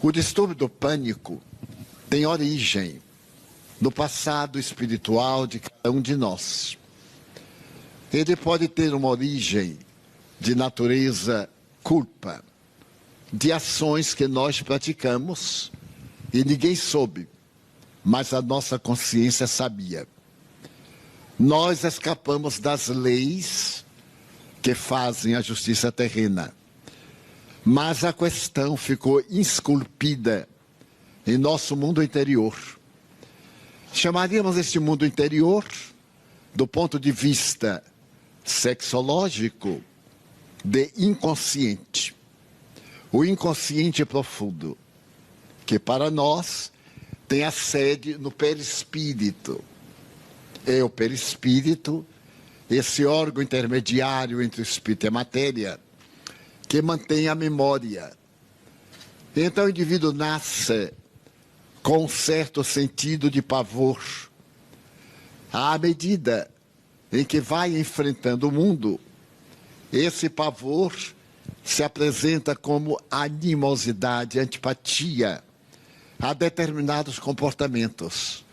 O distúrbio do pânico tem origem no passado espiritual de cada um de nós. Ele pode ter uma origem de natureza culpa, de ações que nós praticamos e ninguém soube, mas a nossa consciência sabia. Nós escapamos das leis que fazem a justiça terrena, mas a questão ficou esculpida em nosso mundo interior. Chamaríamos este mundo interior, do ponto de vista sexológico, de inconsciente. O inconsciente profundo, que para nós tem a sede no perispírito. É o perispírito, esse órgão intermediário entre o espírito e a matéria, que mantém a memória. Então o indivíduo nasce com um certo sentido de pavor. À medida em que vai enfrentando o mundo, esse pavor se apresenta como animosidade, antipatia a determinados comportamentos,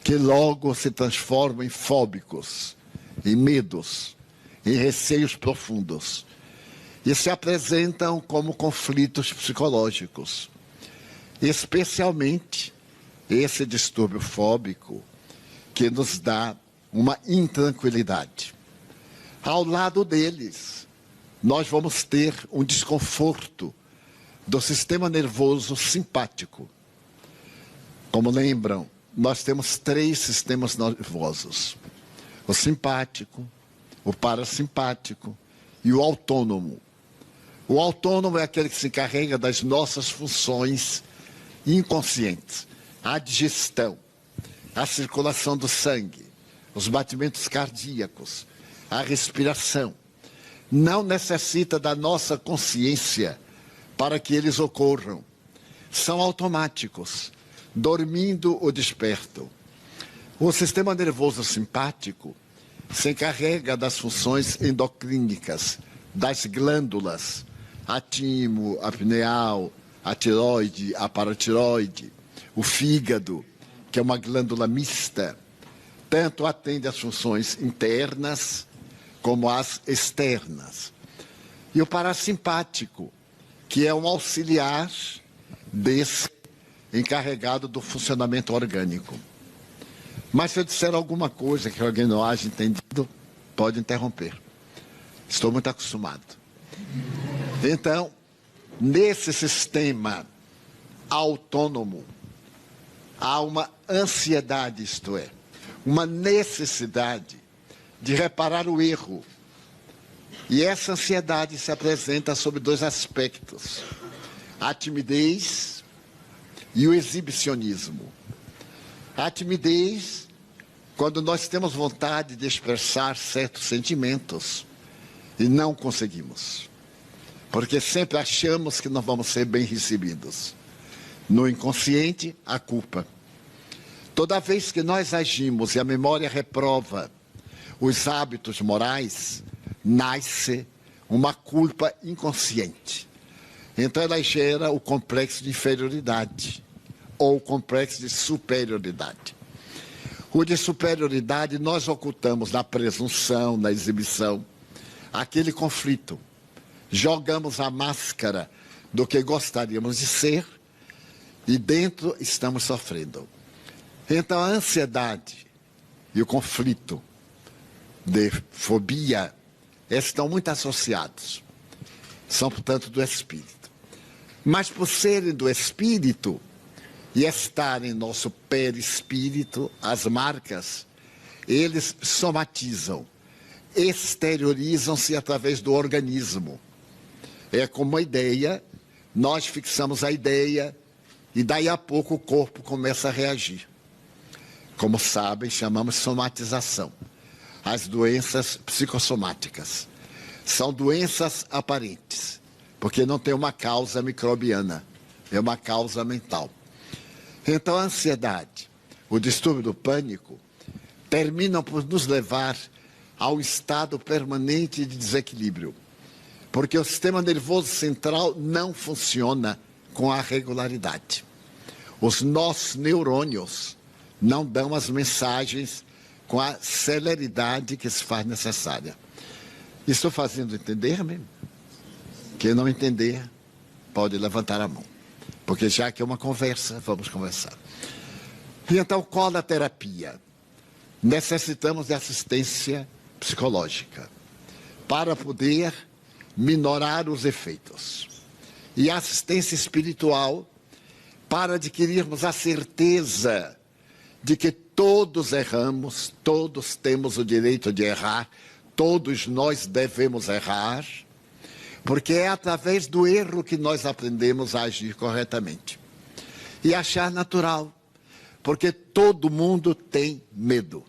que logo se transformam em fóbicos, em medos, em receios profundos, e se apresentam como conflitos psicológicos. Especialmente esse distúrbio fóbico, que nos dá uma intranquilidade. Ao lado deles, nós vamos ter um desconforto do sistema nervoso simpático. Como lembram, nós temos 3 sistemas nervosos: o simpático, o parasimpático e o autônomo. O autônomo é aquele que se encarrega das nossas funções inconscientes: a digestão, a circulação do sangue, os batimentos cardíacos, a respiração. Não necessita da nossa consciência para que eles ocorram. São automáticos, dormindo ou desperto. O sistema nervoso simpático se encarrega das funções endocrínicas, das glândulas, a timo, a pineal, a tireoide, a paratireoide, o fígado, que é uma glândula mista, tanto atende às funções internas como às externas. E o parasimpático, que é um auxiliar desse encarregado do funcionamento orgânico. Mas se eu disser alguma coisa que alguém não haja entendido, pode interromper. Estou muito acostumado. Então, nesse sistema autônomo, há uma ansiedade, isto é, uma necessidade de reparar o erro. E essa ansiedade se apresenta sob 2 aspectos: a timidez e o exibicionismo. A timidez, quando nós temos vontade de expressar certos sentimentos e não conseguimos, porque sempre achamos que não vamos ser bem recebidos. No inconsciente, a culpa. Toda vez que nós agimos e a memória reprova os hábitos morais, nasce uma culpa inconsciente. Então ela gera o complexo de inferioridade ou o complexo de superioridade. O de superioridade nós ocultamos na presunção, na exibição, aquele conflito. Jogamos a máscara do que gostaríamos de ser e dentro estamos sofrendo. Então a ansiedade e o conflito de fobia estão muito associados. São, portanto, do espírito. Mas por serem do espírito e estarem em nosso perispírito, as marcas, eles somatizam, exteriorizam-se através do organismo. É como uma ideia, nós fixamos a ideia e daí a pouco o corpo começa a reagir. Como sabem, chamamos somatização. As doenças psicossomáticas são doenças aparentes, porque não tem uma causa microbiana, é uma causa mental. Então a ansiedade, o distúrbio do pânico, terminam por nos levar a um estado permanente de desequilíbrio, porque o sistema nervoso central não funciona com a regularidade. Os nossos neurônios não dão as mensagens com a celeridade que se faz necessária. Estou fazendo entender-me? Quem não entender, pode levantar a mão. Porque já que é uma conversa, vamos conversar. E então, qual a terapia? Necessitamos de assistência psicológica para poder minorar os efeitos. E assistência espiritual para adquirirmos a certeza de que todos erramos, todos temos o direito de errar, todos nós devemos errar, porque é através do erro que nós aprendemos a agir corretamente. E achar natural, porque todo mundo tem medo,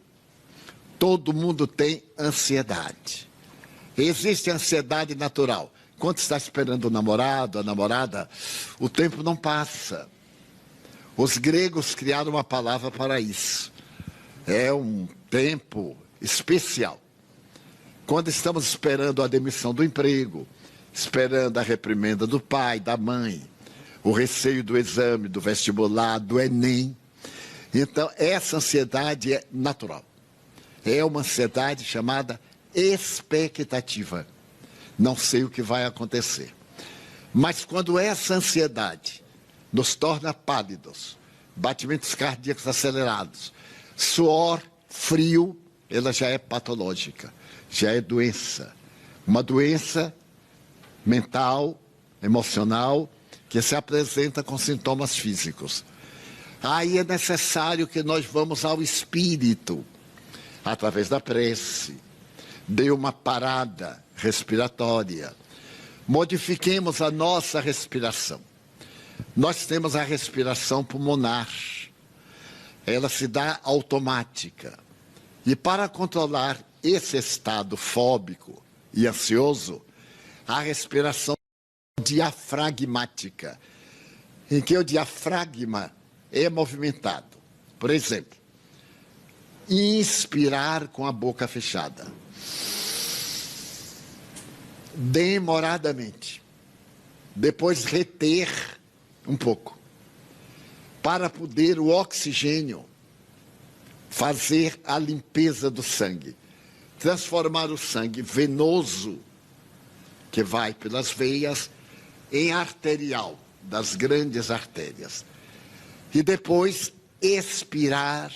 todo mundo tem ansiedade. Existe ansiedade natural. Quando está esperando o namorado, a namorada, o tempo não passa. Os gregos criaram uma palavra para isso. É um tempo especial. Quando estamos esperando a demissão do emprego, esperando a reprimenda do pai, da mãe, o receio do exame, do vestibular, do Enem. Então, essa ansiedade é natural. É uma ansiedade chamada expectativa. Não sei o que vai acontecer. Mas quando essa ansiedade nos torna pálidos, batimentos cardíacos acelerados, suor, frio, ela já é patológica, já é doença. Uma doença mental, emocional, que se apresenta com sintomas físicos. Aí é necessário que nós vamos ao espírito, através da prece, dê uma parada respiratória, modifiquemos a nossa respiração. Nós temos a respiração pulmonar, ela se dá automática. E para controlar esse estado fóbico e ansioso, a respiração diafragmática, em que o diafragma é movimentado. Por exemplo, inspirar com a boca fechada, demoradamente, depois reter um pouco, para poder o oxigênio fazer a limpeza do sangue, transformar o sangue venoso, que vai pelas veias, em arterial, das grandes artérias. E depois expirar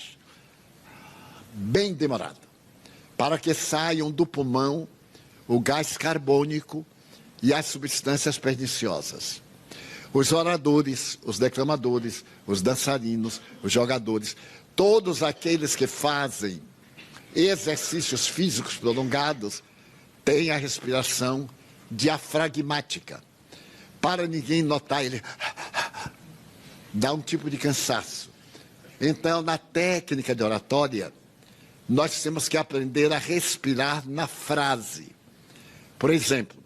bem demorado, para que saiam do pulmão o gás carbônico e as substâncias perniciosas. Os oradores, os declamadores, os dançarinos, os jogadores, todos aqueles que fazem exercícios físicos prolongados, têm a respiração diafragmática. Para ninguém notar, ele dá um tipo de cansaço. Então, na técnica de oratória, nós temos que aprender a respirar na frase. Por exemplo,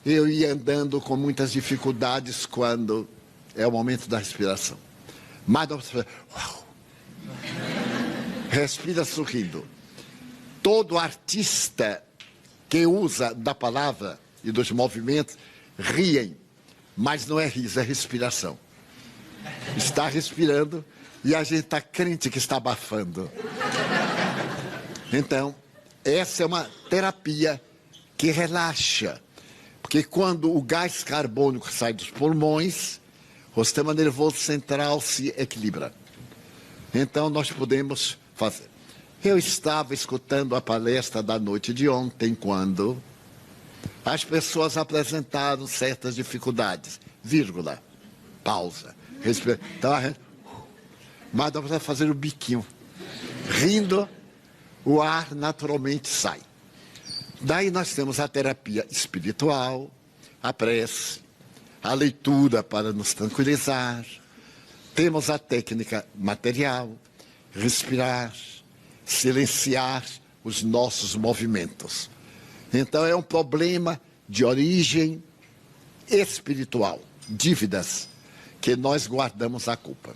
eu ia andando com muitas dificuldades quando é o momento da respiração. Mas não precisa fazer, respira sorrindo. Todo artista que usa da palavra e dos movimentos riem, mas não é riso, é respiração. Está respirando e a gente está crente que está abafando. Então, essa é uma terapia que relaxa, porque quando o gás carbônico sai dos pulmões, o sistema nervoso central se equilibra. Então, nós podemos fazer. Eu estava escutando a palestra da noite de ontem, quando as pessoas apresentaram certas dificuldades, vírgula, pausa, respira. Então, mas dá para fazer o biquinho. Rindo, o ar naturalmente sai. Daí nós temos a terapia espiritual, a prece, a leitura para nos tranquilizar. Temos a técnica material, respirar, silenciar os nossos movimentos. Então é um problema de origem espiritual, dívidas, que nós guardamos a culpa.